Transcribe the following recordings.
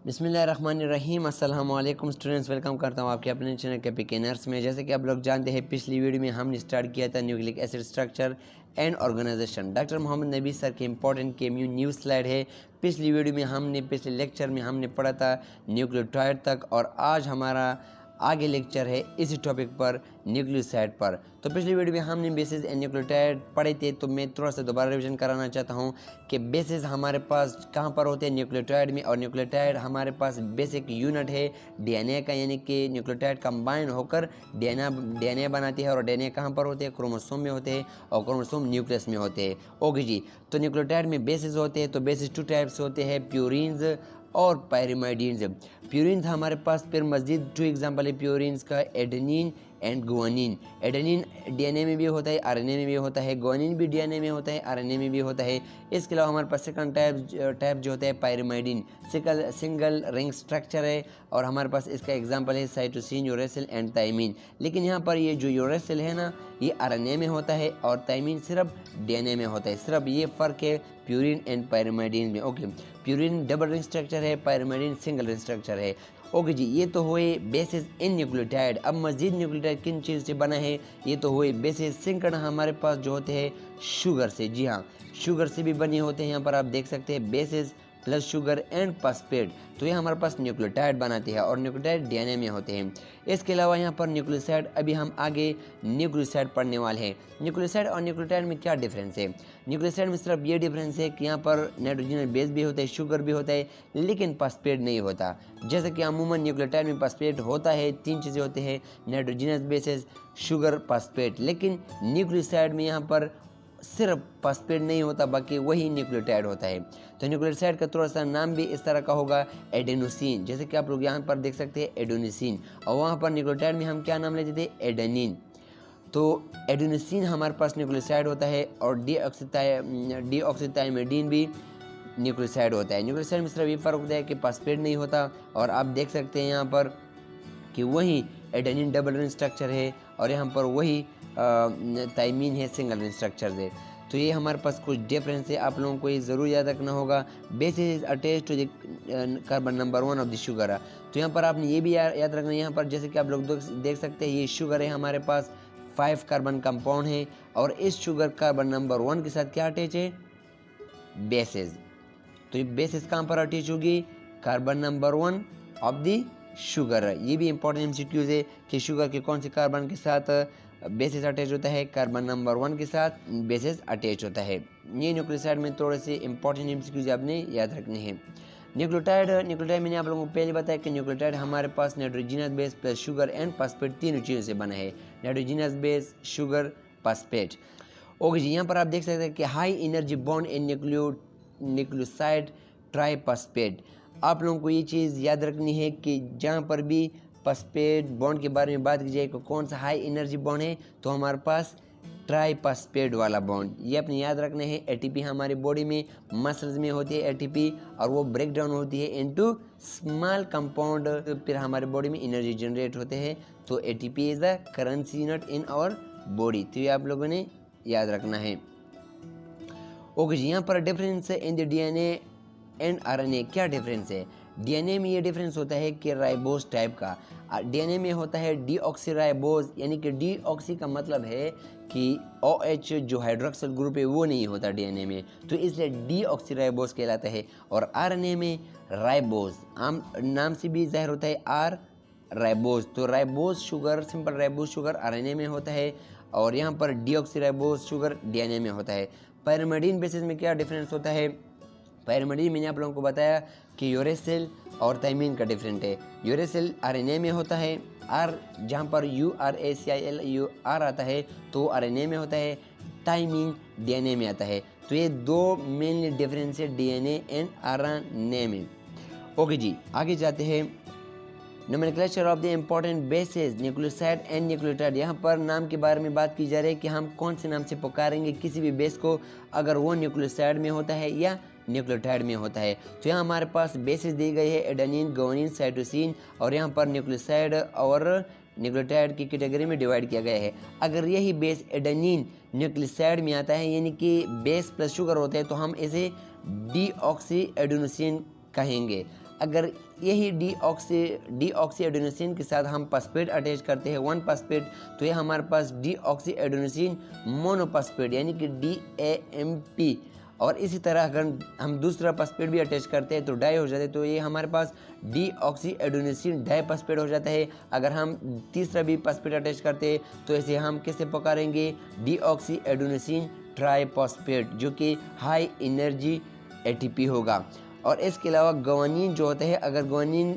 बिस्मिल्लाहिर्रहमानिर्रहीम। अस्सलाम वालेकुम स्टूडेंट्स, वेलकम करता हूँ आपके अपने चैनल के नर्स में। जैसे कि आप लोग जानते हैं, पिछली वीडियो में हमने स्टार्ट किया था nucleic acid structure and organisation. Doctor Mohammad Nabi sir के इंपॉर्टेंट केम्यू न्यूज़ स्लाइड है। पिछली वीडियो में पिछले लेक्चर में हमने पढ़ा था न्यूक्लियोटाइड तक, और आज हमारा आगे लेक्चर है इसी टॉपिक पर, न्यूक्लियोसाइड पर। तो पिछली वीडियो में हमने बेसिस एंड न्यूक्लियोटाइड पढ़े थे, तो मैं थोड़ा सा दोबारा रिवीजन कराना चाहता हूँ कि बेसिस हमारे पास कहाँ पर होते हैं, न्यूक्लियोटाइड में। और न्यूक्लियोटाइड हमारे पास बेसिक यूनिट है डीएनए का, यानी कि न्यूक्लियोटाइड कंबाइन होकर डीएनए बनाती है। और डीएनए कहाँ पर होते हैं, क्रोमोसोम में होते हैं, और क्रोमोसोम न्यूक्लियस में होते हैं। ओके जी, तो न्यूक्लियोटाइड में बेसिस होते हैं। तो बेसिस टू टाइप्स होते हैं, प्यूरिन्स और पायरिमाइडिन्स। प्यूरिन्स हमारे पास फिर मज़ीद 2 एग्जाम्पल है प्यूरिन्स का, adenine and guanine. Adenine DNA में भी होता है, आरएनए में भी होता है। गुआनिन भी डीएनए में होता है, आरएनए में भी होता है। इसके अलावा हमारे पास सेकंड टाइप जो होता है पायरिमाइडिन, सिंगल रिंग स्ट्रक्चर है, और हमारे पास इसका एग्जांपल है साइटोसिन, यूरेसिल एंड थायमिन। लेकिन यहाँ पर ये जो यूरेसिल है ना, ये आरएनए में होता है, और थायमिन सिर्फ डीएनए में होता है। सिर्फ ये फ़र्क है प्यूरिन एंड पायरिमाइडिन में। Okay, purine double ring structure है, पायरिमाइडिन सिंगल रिंग स्ट्रक्चर है। ओके जी, ये तो हुए बेसिस इन न्यूक्लियोटाइड। अब मजीद न्यूक्लियोटाइड किन चीज़ से बना है, ये तो हुए बेसिस सिंकड़ हमारे पास जो होते हैं शुगर से। जी हाँ, शुगर से भी बने होते हैं। यहाँ पर आप देख सकते हैं basis plus sugar and phosphate, तो ये हमारे पास न्यूक्लियोटाइड बनाते हैं, और न्यूक्लियोटाइड डीएनए में होते हैं। इसके अलावा यहाँ पर न्यूक्लियोसाइड, अभी हम आगे न्यूक्लियोसाइड पढ़ने वाले हैं। न्यूक्लियोसाइड और न्यूक्लियोटाइड में क्या डिफरेंस है? न्यूक्लियोसाइड में सिर्फ ये डिफरेंस है कि यहाँ पर नाइट्रोजनस बेस भी होता है, शुगर भी होता है, लेकिन फॉस्फेट नहीं होता। जैसे कि अमूमन न्यूक्लियोटाइड में फॉस्फेट होता है, 3 चीज़ें होते हैं, नाइट्रोजनस बेसेस, शुगर, फॉस्फेट। लेकिन न्यूक्लियोसाइड में यहाँ पर सिर्फ फॉस्फेट नहीं होता, बाकी वही न्यूक्लियोटाइड होता है। तो न्यूक्लियोसाइड का थोड़ा सा नाम भी इस तरह का होगा, एडेनोसिन। जैसे कि आप लोग यहाँ पर देख सकते हैं एडेनोसिन, और वहाँ पर न्यूक्लियोटाइड में हम क्या नाम लेते थे, एडेनिन। तो एडेनोसिन हमारे पास न्यूक्लियोसाइड होता है, और डीऑक्सीथाइमिडीन भी न्यूक्लियोसाइड होता है। न्यूक्लियोसाइड में सिर्फ ये फ़र्क होता है कि फॉस्फेट नहीं होता। और आप देख सकते हैं यहाँ पर कि वही एडेनिन डबल रिंग स्ट्रक्चर है, और यहाँ पर वही थायमिन है, सिंगल रिंग स्ट्रक्चर है। तो ये हमारे पास कुछ डिफरेंस है, आप लोगों को ये ज़रूर याद रखना होगा। Bases attach to the carbon number 1 of the sugar. तो यहाँ पर आपने ये भी याद रखना है, यहाँ पर जैसे कि आप लोग देख सकते हैं, ये शुगर है, हमारे पास 5 कार्बन कंपाउंड है, और इस शुगर कार्बन नंबर 1 के साथ क्या अटैच है, बेसिस। तो ये बेसिस कहाँ पर अटैच होगी, carbon number 1 of the sugar. ये भी इंपॉर्टेंट एमसीक्यूज है कि शुगर के कौन से कार्बन के साथ बेसिस अटैच होता है, कार्बन नंबर 1 के साथ बेसिस अटैच होता है। ये न्यूक्लियोसाइड में थोड़े से इंपॉर्टेंट एमसीक्यूज आपने याद रखने हैं। न्यूक्लियोटाइड मैंने आप लोगों को पहले बताया कि न्यूक्लियोटाइड हमारे पास nitrogenous base plus sugar and phosphate, 3 चीज़ों से बना है, nitrogenous base, sugar, phosphate. Okay जी, यहाँ पर आप देख सकते हैं कि high energy bond in nucleoside triphosphate. आप लोगों को ये चीज़ याद रखनी है कि जहाँ पर भी फॉस्फेट बॉन्ड के बारे में बात की जाए, कौन सा हाई एनर्जी बॉन्ड है, तो हमारे पास ट्राइफॉस्फेट वाला बॉन्ड, ये अपने याद रखने हैं। एटीपी हमारी बॉडी में मसल्स में होती है एटीपी, और वो ब्रेक डाउन होती है इनटू स्मॉल कंपाउंड, फिर हमारे बॉडी में एनर्जी जनरेट होते हैं। तो ATP is the currency unit in our body, तो ये आप लोगों ने याद रखना है। ओके जी, यहाँ पर डिफरेंस है in the DNA and RNA. क्या डिफरेंस है? डीएनए में ये डिफरेंस होता है कि राइबोज टाइप का, डीएनए में होता है डीऑक्सीराइबोज, यानी कि डीऑक्सी का मतलब है कि OH जो हाइड्रोक्सिल ग्रुप है वो नहीं होता डीएनए में, तो इसलिए डीऑक्सीराइबोज कहलाता है। और आरएनए में राइबोज, आम नाम से भी जाहिर होता है, आर राइबोज। तो ribose sugar, simple ribose sugar RNA में होता है, और यहाँ पर डीऑक्सीराइबोज शुगर डीएनए में होता है। पायरिमिडीन बेसिस में क्या डिफरेंस होता है? पायरिमिडीन मैंने आप लोगों को बताया कि यूरेसिल और थायमिन का डिफरेंट है। यूरेसिल आरएनए में होता है, आर जहाँ पर URACIL आता है तो आरएनए में होता है, थायमिन डीएनए में आता है। तो ये 2 मेनली डिफरेंस है डीएनए एंड आरएनए में। ओके जी, आगे जाते हैं। Nomenclature of the important basis nucleoside and nucleotide. यहाँ पर नाम के बारे में बात की जा रही है कि हम कौन से नाम से पुकारेंगे किसी भी बेस को, अगर वो न्यूक्लियोसाइड में होता है या न्यूक्लियोटाइड में होता है। तो यहाँ हमारे पास बेसिस दी गई है एडेनिन, गुआनिन, साइटोसिन, और यहाँ पर न्यूक्लियोसाइड और न्यूक्लियोटाइड की कैटेगरी में डिवाइड किया गया है। अगर यही बेस एडेनिन न्यूक्लियोसाइड में आता है, यानी कि बेस प्लस शुगर होता है, तो हम इसे डीऑक्सी एडेनोसिन कहेंगे। अगर यही डीऑक्सी एडेनोसिन के साथ हम फॉस्फेट अटैच करते हैं 1 फॉस्फेट, तो ये हमारे पास डीऑक्सी एडेनोसिन मोनोफॉस्फेट यानी कि DAMP। और इसी तरह अगर हम दूसरा फॉस्फेट भी अटैच करते हैं तो डाई हो जाता है, तो ये हमारे पास डीऑक्सी एडेनोसिन डाईफॉस्फेट हो जाता है। अगर हम तीसरा भी फॉस्फेट अटैच करते हैं तो इसे हम कैसे पुकारेंगे, डीऑक्सी एडेनोसिन ट्राईफॉस्फेट, जो कि हाई एनर्जी ATP होगा। और इसके अलावा ग्वानिन जो होता है, अगर ग्वानिन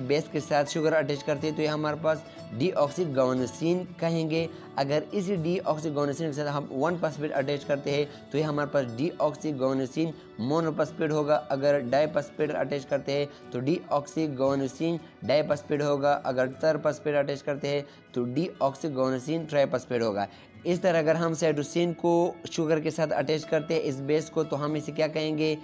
बेस के साथ शुगर अटैच करते हैं तो ये हमारे पास डीऑक्सीग्वानोसिन कहेंगे। अगर इसी डीऑक्सीग्वानोसिन के साथ हम 1 फॉस्फेट अटैच करते हैं तो ये हमारे पास डीऑक्सीग्वानोसिन मोनोफॉस्फेट होगा। अगर डाईफॉस्फेट अटैच करते हैं तो डीऑक्सीग्वानोसिन डाईफॉस्फेट होगा। अगर थर्ड फॉस्फेट अटैच करते हैं तो डीऑक्सीग्वानोसिन ट्राईफॉस्फेट होगा। इस तरह अगर हम साइटोसिन को शुगर के साथ अटैच करते हैं इस बेस को, तो हम इसे क्या कहेंगे,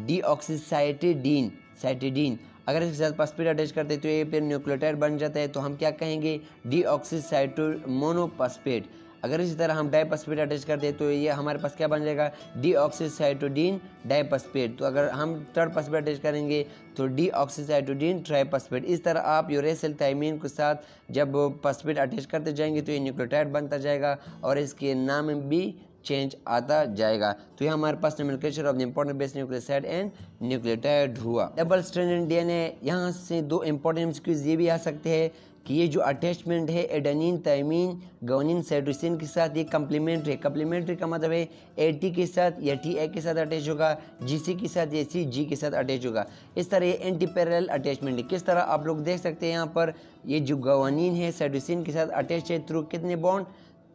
डीऑक्सीसाइटिडीन साइटिडीन। अगर इसके साथ फॉस्फेट अटैच करते हैं तो ये फिर न्यूक्लियोटाइड बन जाता है, तो हम क्या कहेंगे, डीऑक्सीसाइटो मोनोफॉस्फेट। अगर इसी तरह हम डाईफॉस्फेट अटैच करते हैं तो ये हमारे पास क्या बन जाएगा, डीऑक्सीसाइटोडीन डाईफॉस्फेट। तो अगर हम थर्ड फॉस्फेट अटैच करेंगे तो डीऑक्सीसाइटोडीन ट्राईफॉस्फेट। इस तरह आप यूरेसिल थाइमीन के साथ जब फॉस्फेट अटैच करते जाएंगे तो ये न्यूक्लियोटाइड बनता जाएगा और इसके नाम में भी चेंज आता जाएगा। तो ये हमारे पास nomenclature of the important base nucleoside and nucleotide हुआ। डबल स्ट्रैंडेड DNA, यहाँ से 2 इंपॉर्टेंट MCQs ये भी आ सकते हैं कि ये जो अटैचमेंट है एडेनिन थाइमीन ग्वानिन साइटोसिन के साथ, ये कम्प्लीमेंट्री है। कम्प्लीमेंट्री का मतलब है AT के साथ या TA के साथ अटैच होगा, GC के साथ या CG के साथ अटैच होगा। इस तरह ये एंटी पैरेलल अटैचमेंट है। किस तरह आप लोग देख सकते हैं यहाँ पर, ये जो ग्वानिन है साइटोसिन के साथ अटैच है थ्रू कितने बॉन्ड,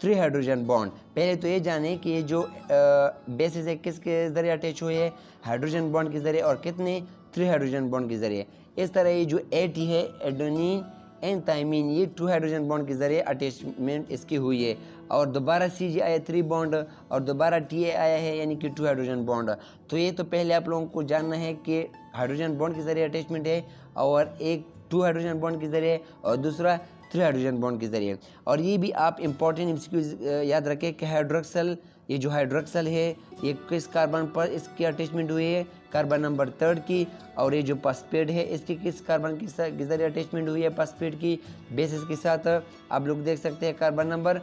3 हाइड्रोजन बॉन्ड। पहले तो ये जाने कि ये जो बेसिस है किसके ज़रिए अटैच हुए है, हाइड्रोजन बॉन्ड के ज़रिए, और कितने, 3 हाइड्रोजन बॉन्ड के ज़रिए। इस तरह ये जो AT है एडेनिन एंड थाइमीन, ये 2 हाइड्रोजन बॉन्ड के ज़रिए अटैचमेंट इसकी हुई है। और दोबारा CG आया 3 बॉन्ड और दोबारा TA आया है यानी कि 2 हाइड्रोजन बॉन्ड। तो ये तो पहले आप लोगों को जानना है कि हाइड्रोजन बॉन्ड के ज़रिए अटैचमेंट है, और एक 2 हाइड्रोजन बॉन्ड के ज़रिए और दूसरा 3 हाइड्रोजन बॉन्ड के ज़रिए। और ये भी आप इंपॉर्टेंट MCQs याद रखें कि हाइड्रोक्सल, ये जो हाइड्रोक्सल है ये किस कार्बन पर इसकी अटैचमेंट हुई है, कार्बन नंबर 3 की। और ये जो फॉस्फेट है इसकी किस कार्बन के ज़रिए अटैचमेंट हुई है, फॉस्फेट की बेसिस के साथ, आप लोग देख सकते हैं कार्बन नंबर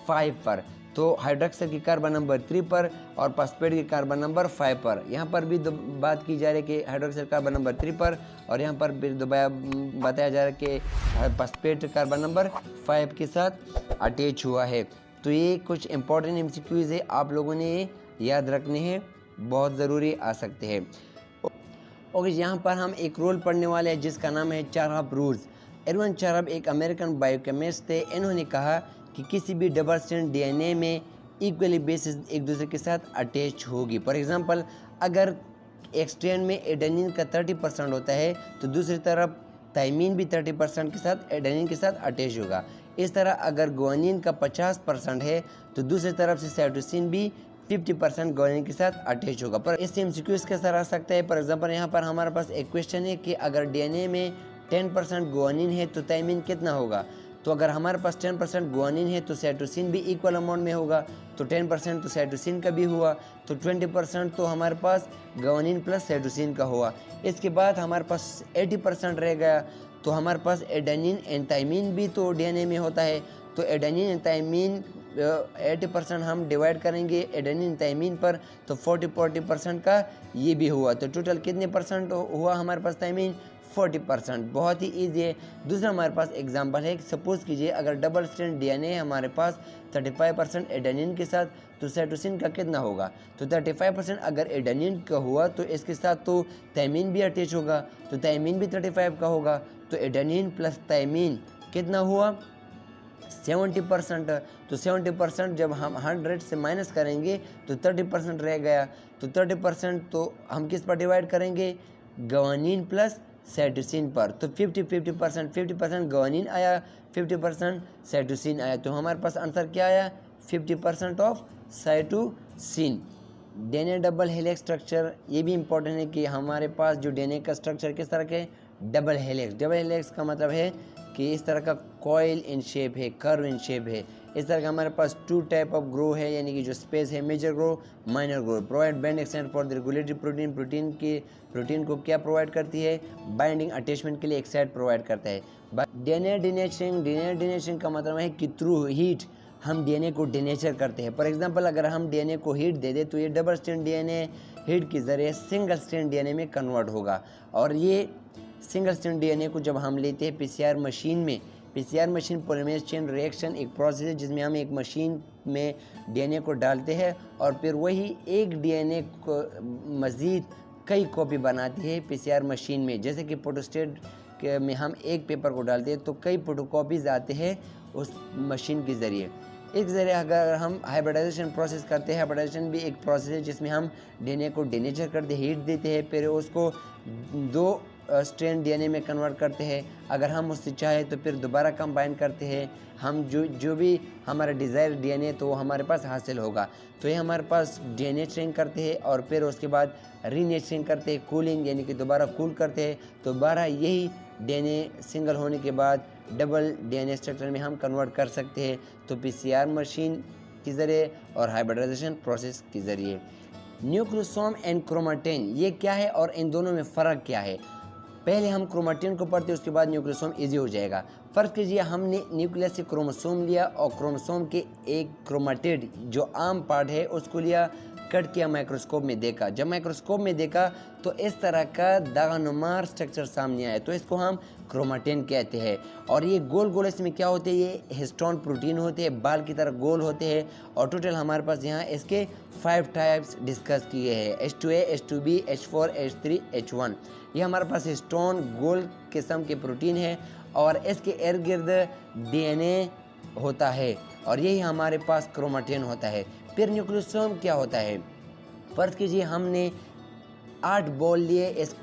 5 पर। तो हाइड्रोक्सल की कार्बन नंबर 3 पर और फॉस्फेट की कार्बन नंबर 5 पर। यहाँ पर भी बात की जा रही है कि हाइड्रोक्सल कार्बन नंबर 3 पर, और यहाँ पर भी दोबारा बताया जा रहा है कि फॉस्फेट कार्बन नंबर 5 के साथ अटैच हुआ है। तो ये कुछ इंपॉर्टेंट MCQs है, आप लोगों ने याद रखने हैं, बहुत ज़रूरी आ सकते हैं। ओके, यहाँ पर हम एक रूल पढ़ने वाले हैं जिसका नाम है चारहप रूल्स। एडविन चारहप एक अमेरिकन बायोकेमिस्ट थे। इन्होंने कहा कि किसी भी डबल स्ट्रैंड DNA में इक्वली बेसिस एक दूसरे के साथ अटैच होगी। फॉर एग्जांपल, अगर एक स्ट्रैंड में एडेनिन का 30% होता है तो दूसरी तरफ थाइमीन भी 30% के साथ एडेनिन के साथ अटैच होगा। इस तरह अगर ग्वानिन का 50% है तो दूसरी तरफ से साइटोसिन भी 50% ग्वानिन के साथ अटैच होगा। पर इससे MCQs कैसा रह सकता है, फॉर एग्जांपल यहाँ पर हमारे पास एक क्वेश्चन है कि अगर DNA में 10% ग्वानिन है तो थाइमीन कितना होगा। तो अगर हमारे पास 10% ग्वानिन है तो साइटोसिन भी इक्वल अमाउंट में होगा, तो 10% तो साइटोसिन का भी हुआ, तो 20% तो हमारे पास ग्वानिन प्लस साइटोसिन का हुआ। इसके बाद हमारे पास 80% रह गया, तो हमारे पास एडेनिन एंड थाइमीन भी तो DNA में होता है। तो एडेनिन एंड थाइमीन 80% हम डिवाइड करेंगे एडेनिन थाइमीन पर, तो 40% का ये भी हुआ। तो टोटल कितने परसेंट हुआ हमारे पास थाइमीन, 40%। बहुत ही ईजी है। दूसरा हमारे पास एग्जांपल है कि सपोज कीजिए अगर डबल स्ट्रैंड DNA है हमारे पास 35% एडेनिन के साथ, तो साइटोसिन का कितना होगा। तो 35% अगर एडेनिन का हुआ तो इसके साथ तो थाइमीन भी अटैच होगा, तो थाइमीन भी 35 का होगा। तो एडेनिन प्लस थाइमीन कितना हुआ, 70%। तो 70% जब हम 100 से माइनस करेंगे तो 30% रह गया। तो 30% तो हम किस पर डिवाइड करेंगे, ग्वानिन प्लस साइटोसिन पर। तो 50% ग्वानिन आया, 50% साइटोसिन आया। तो हमारे पास आंसर क्या आया, 50% of cytosine. DNA double helix structure, ये भी इम्पोर्टेंट है कि हमारे पास जो DNA का स्ट्रक्चर किस तरह के, डबल हेलिक्स। डबल हेलिक्स का मतलब है कि इस तरह का कॉइल इन शेप है, कर्व इन शेप है। इस तरह का हमारे पास 2 टाइप ऑफ ग्रो है, यानी कि जो स्पेस है major groove, minor groove. Provide band extend for the regulatory protein. Protein को क्या प्रोवाइड करती है? बाइंडिंग अटैचमेंट के लिए एक साइड प्रोवाइड करता है। डीएनए डिनेचरिंग का मतलब है कि थ्रू हीट हम डीएनए को डिनेचर करते हैं। फॉर एग्जांपल अगर हम डीएनए को हीट दे दें तो ये डबल स्ट्रैंड डीएनए हीट के ज़रिए सिंगल स्ट्रैंड डीएनए में कन्वर्ट होगा। और ये सिंगल स्ट्रैंड डीएनए को जब हम लेते हैं पीसीआर मशीन में, PCR machine polymerase chain reaction एक प्रोसेस है जिसमें हम एक मशीन में डीएनए को डालते हैं और फिर वही एक डीएनए को मज़ीद कई कॉपी बनाती है पीसीआर मशीन में। जैसे कि फोटोस्टेट में हम एक पेपर को डालते हैं तो कई फोटोकॉपीज़ आते हैं उस मशीन के ज़रिए। इस ज़रिए अगर हम हाइब्रिडाइजेशन प्रोसेस करते हैं, हाइब्रिडाइजेशन भी एक प्रोसेस है जिसमें हम डीएनए को डिनेचर करते हीट देते हैं, फिर उसको 2 स्ट्रैंड डीएनए में कन्वर्ट करते हैं। अगर हम उससे चाहे तो फिर दोबारा कंबाइन करते हैं, हम जो भी हमारा डिज़ायर डीएनए तो वो हमारे पास हासिल होगा। तो ये हमारे पास डीनेचरिंग करते हैं और फिर उसके बाद रीनेचरिंग करते हैं, कूलिंग यानी कि दोबारा कूल करते हैं। तो दोबारा यही डीएनए सिंगल होने के बाद डबल डीएनए स्ट्रक्चर में हम कन्वर्ट कर सकते हैं। तो पीसीआर मशीन के ज़रिए और हाइब्रिडाइजेशन प्रोसेस के ज़रिए। न्यूक्लियोसोम एंड क्रोमेटिन ये क्या है और इन दोनों में फ़र्क क्या है? पहले हम क्रोमेटिन को पढ़ते उसके बाद न्यूक्लियोसोम इजी हो जाएगा। फ़र्ज कीजिए हमने न्यूक्लियस से क्रोमोसोम लिया और क्रोमोसोम के एक क्रोमेटिड जो आम पार्ट है उसको लिया, कट किया, माइक्रोस्कोप में देखा। जब माइक्रोस्कोप में देखा तो इस तरह का दागानुमार स्ट्रक्चर सामने आया, तो इसको हम क्रोमेटिन कहते हैं। और ये गोल गोल इसमें क्या होते हैं? ये हिस्टोन प्रोटीन होते हैं, बाल की तरह गोल होते हैं। और टोटल हमारे पास यहाँ इसके 5 टाइप्स डिस्कस किए हैं, H2A, H2B, H4, H3, H1। ये हमारे पास हिस्टोन गोल किस्म के प्रोटीन है और इसके इर्द गिर्द डीएनए होता है और यही हमारे पास क्रोमेटिन होता है। फिर न्यूक्लियोसोम क्या होता है? फर्ज कीजिए हमने 8 बॉल लिए इस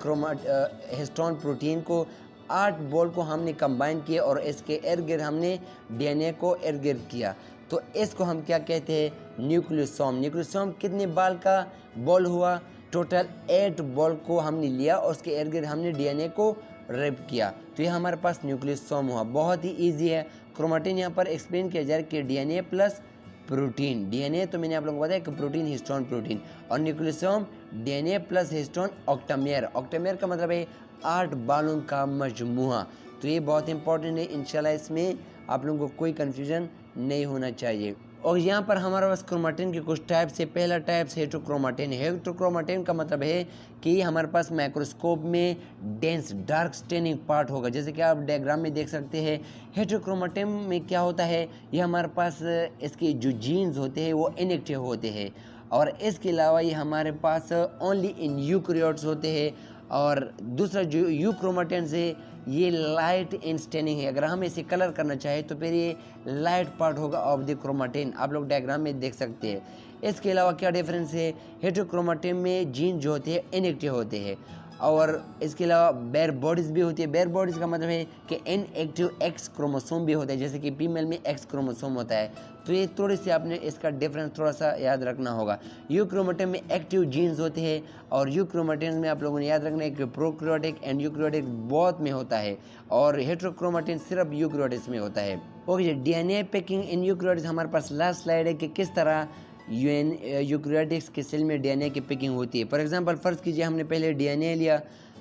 हिस्टोन प्रोटीन को, 8 बॉल को हमने कंबाइन किए और इसके इर्द गिर्द हमने डीएनए को इर्द गिर्द किया, तो इसको हम क्या कहते हैं? न्यूक्लियोसोम। न्यूक्लियोसोम कितने बाल का बॉल हुआ? टोटल 8 बॉल को हमने लिया और उसके इर्द गिर्द हमने डीएनए को रैप किया, तो ये हमारे पास न्यूक्लियोसोम हुआ। बहुत ही ईजी है। क्रोमेटिन यहाँ पर एक्सप्लेन किया जाए कि डीएनए प्लस प्रोटीन। डीएनए तो मैंने आप लोगों को बताया कि प्रोटीन, हिस्टोन, प्रोटीन, और न्यूक्लियोसोम डीएनए प्लस हिस्टोन ऑक्टामेर। ऑक्टामेर का मतलब है 8 बालों का मजमूआ। तो ये बहुत इंपॉर्टेंट है, इंशाल्लाह इसमें आप लोगों को कोई कन्फ्यूजन नहीं होना चाहिए। और यहाँ पर हमारे पास क्रोमेटिन के कुछ टाइप्स है। पहला टाइप हेटेरोक्रोमेटिन। हेटेरोक्रोमेटिन का मतलब है कि हमारे पास माइक्रोस्कोप में डेंस डार्क स्टेनिंग पार्ट होगा, जैसे कि आप डायग्राम में देख सकते हैं। हेटेरोक्रोमेटिन में क्या होता है? ये हमारे पास इसके जो जीन्स होते हैं वो इनएक्टिव होते हैं और इसके अलावा ये हमारे पास ओनली इन यूकैरियोट्स होते हैं। और दूसरा जो यूक्रोमेटिन है ये लाइट इन स्टेनिंग है। अगर हम इसे कलर करना चाहें तो फिर ये लाइट पार्ट होगा ऑफ द क्रोमेटिन, आप लोग डायग्राम में देख सकते हैं। इसके अलावा क्या डिफरेंस है? हेटेरोक्रोमेटिन में जीन जो होते हैं इनएक्टिव होते हैं और इसके अलावा बेयर बॉडीज़ भी होती है। बेयर बॉडीज़ का मतलब है कि इनएक्टिव एक्स क्रोमोसोम भी होता है, जैसे कि फीमेल में एक्स क्रोमोसोम होता है। तो ये थोड़ी सी आपने इसका डिफरेंस थोड़ा सा याद रखना होगा। यूक्रोमेटिन में एक्टिव जीन्स होते हैं और यूक्रोमेटिन में आप लोगों ने याद रखना है कि प्रोक्रियोटिक एंड यूक्रियोटिक बहुत में होता है और हेटेरोक्रोमेटिन सिर्फ यूक्रियोटिक्स में होता है। ओके, डीएनए पैकिंग इन यूक्रियोटिक्स हमारे पास लास्ट स्लाइड है कि किस तरह यूक्रियोटिक्स के सेल में डीएनए की पैकिंग होती है। फॉर एग्जांपल फ़र्ज़ कीजिए हमने पहले डीएनए लिया,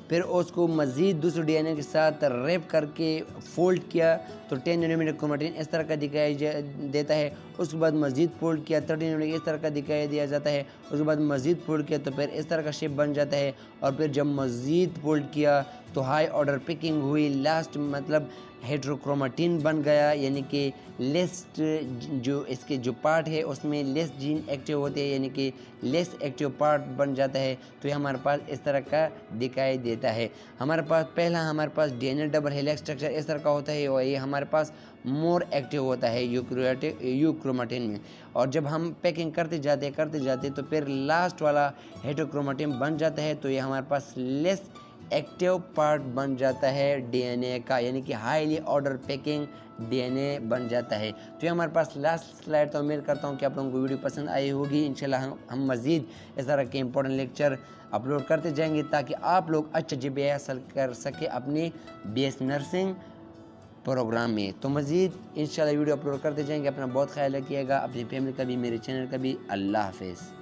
फिर उसको मज़ीद दूसरे डीएनए के साथ रैप करके फोल्ड किया, तो 10 नैनोमीटर क्रोमेटिन इस तरह का दिखाई देता है। उसके बाद मज़ीद फोल्ड किया, 30 नैनोमीटर इस तरह का दिखाई दिया जाता है। उसके बाद मज़ीद फोल्ड किया तो फिर इस तरह का शेप बन जाता है और फिर जब मज़ीद फोल्ड किया तो हाई ऑर्डर पैकिंग हुई, लास्ट मतलब हेटेरोक्रोमेटिन बन गया, यानी कि लेस जो इसके जो पार्ट है उसमें लेस जीन एक्टिव होते हैं, यानी कि लेस एक्टिव पार्ट बन जाता है। तो ये हमारे पास इस तरह का दिखाई देता है। हमारे पास डीएनए डबल हेलिक्स स्ट्रक्चर इस तरह का होता है और ये हमारे पास मोर एक्टिव होता है यूक्रोमेटिन में। और जब हम पैकिंग करते जाते तो फिर लास्ट वाला हेटेरोक्रोमेटिन बन जाता है, तो ये हमारे पास लेस एक्टिव पार्ट बन जाता है डीएनए का, यानी कि हाईली ऑर्डर पैकिंग डीएनए बन जाता है। तो ये हमारे पास लास्ट स्लाइड। तो उम्मीद करता हूँ कि आप लोगों को वीडियो पसंद आई होगी। इंशाल्लाह हम मज़ीद इस तरह के इंपॉर्टेंट लेक्चर अपलोड करते जाएंगे ताकि आप लोग अच्छा जीपीए हासिल कर सके अपनी बीएस नर्सिंग प्रोग्राम में। तो मज़ीद इंशाल्लाह वीडियो अपलोड करते जाएंगे। अपना बहुत ख्याल रखिएगा, अपनी फैमिली का भी, मेरे चैनल का भी। अल्लाह हाफ़िज़।